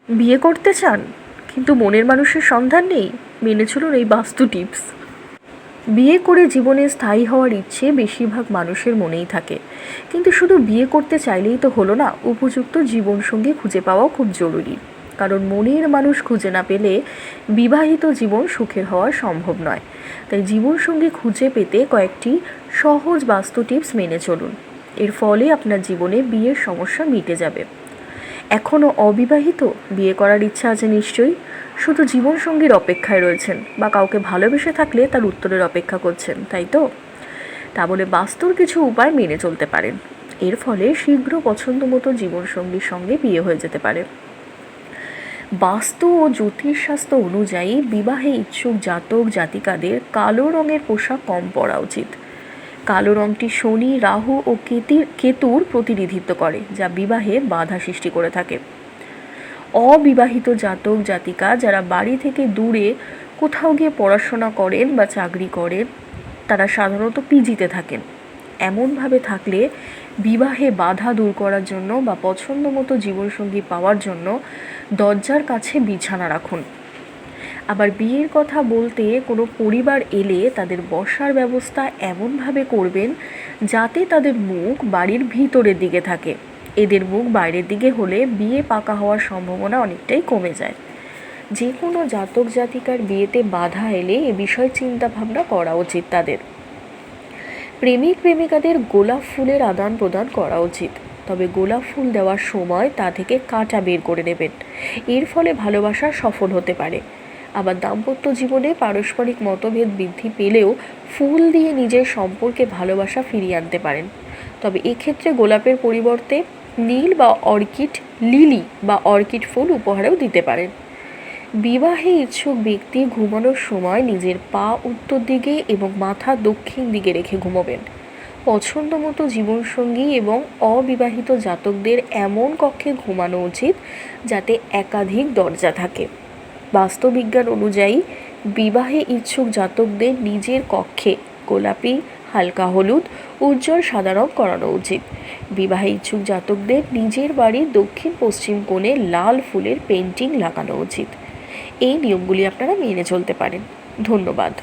বিয়ে করতে চান কিন্তু মনের মানুষের সন্ধান নেই? মেনে চলুন এই বাস্তু টিপস। বিয়ে করে জীবনে স্থায়ী হওয়ার ইচ্ছে বেশিরভাগ মানুষের মনেই থাকে, কিন্তু শুধু বিয়ে করতে চাইলেই তো হলো না, উপযুক্ত জীবনসঙ্গী খুঁজে পাওয়াও খুব জরুরি। কারণ মনের মানুষ খুঁজে না পেলে বিবাহিত জীবন সুখের হওয়া সম্ভব নয়। তাই জীবনসঙ্গী খুঁজে পেতে কয়েকটি সহজ বাস্তু টিপস মেনে চলুন। এর ফলে আপনার জীবনে বিয়ের সমস্যা মিটে যাবে। এখনও অবিবাহিত? বিয়ে করার ইচ্ছা আছে নিশ্চয়ই। শুধু জীবনসঙ্গীর অপেক্ষায় রয়েছেন, বা কাউকে ভালোবেসে থাকলে তার উত্তরের অপেক্ষা করছেন, তাই তো? তা বলে বাস্তুর কিছু উপায় মেনে চলতে পারেন। এর ফলে শীঘ্র পছন্দ মতো জীবনসঙ্গীর সঙ্গে বিয়ে হয়ে যেতে পারে। বাস্তু ও জ্যোতিষশাস্ত্র অনুযায়ী বিবাহে ইচ্ছুক জাতক জাতিকাদের কালো রঙের পোশাক কম পরা উচিত। কালো রঙটি শনি, রাহু ও কেতুর প্রতিনিধিত্ব করে, যা বিবাহে বাধা সৃষ্টি করে থাকে। অবিবাহিত জাতক জাতিকা যারা বাড়ি থেকে দূরে কোথাও গিয়ে পড়াশোনা করেন বা চাকরি করেন, তারা সাধারণত পিজিতে থাকেন। এমনভাবে থাকলে বিবাহে বাধা দূর করার জন্য বা পছন্দ মতো জীবনসঙ্গী পাওয়ার জন্য দরজার কাছে বিছানা রাখুন। আবার বিয়ের কথা বলতে কোনো পরিবার এলে তাদের বসার ব্যবস্থা এমনভাবে করবেন যাতে তাদের মুখ বাড়ির ভিতরের দিকে থাকে। এদের মুখ বাইরের দিকে হলে বিয়ে পাকা হওয়ার সম্ভাবনা অনেকটাই কমে যায়। যে কোনো জাতক জাতিকার বিয়েতে বাধা এলে এ বিষয়ে চিন্তা ভাবনা করা উচিত তাদের। প্রেমিক প্রেমিকাদের গোলাপ ফুলের আদান প্রদান করা উচিত, তবে গোলাপ ফুল দেওয়ার সময় তা থেকে কাঁটা বের করে নেবেন। এর ফলে ভালোবাসা সফল হতে পারে। আবার দাম্পত্য জীবনে পারস্পরিক মতভেদ বৃদ্ধি পেলেও ফুল দিয়ে নিজের সম্পর্কে ভালোবাসা ফিরিয়ে আনতে পারেন। তবে এক্ষেত্রে গোলাপের পরিবর্তে নীল বা লিলি বা অর্কিড ফুল উপহারেও দিতে পারেন। বিবাহে ইচ্ছুক ব্যক্তি ঘুমানোর সময় নিজের পা উত্তর দিকে এবং মাথা দক্ষিণ দিকে রেখে ঘুমোবেন। পছন্দ মতো জীবনসঙ্গী এবং অবিবাহিত জাতকদের এমন কক্ষে ঘুমানো উচিত যাতে একাধিক দরজা থাকে। বাস্তুবিজ্ঞান অনুযায়ী বিবাহে ইচ্ছুক জাতকদের নিজের কক্ষে গোলাপি, হালকা হলুদ, উজ্জ্বল সাদা রং করানো উচিত। বিবাহে ইচ্ছুক জাতকদের নিজের বাড়ির দক্ষিণ পশ্চিম কোণে লাল ফুলের পেন্টিং লাগানো উচিত। এই নিয়মগুলি আপনারা মেনে চলতে পারেন। ধন্যবাদ।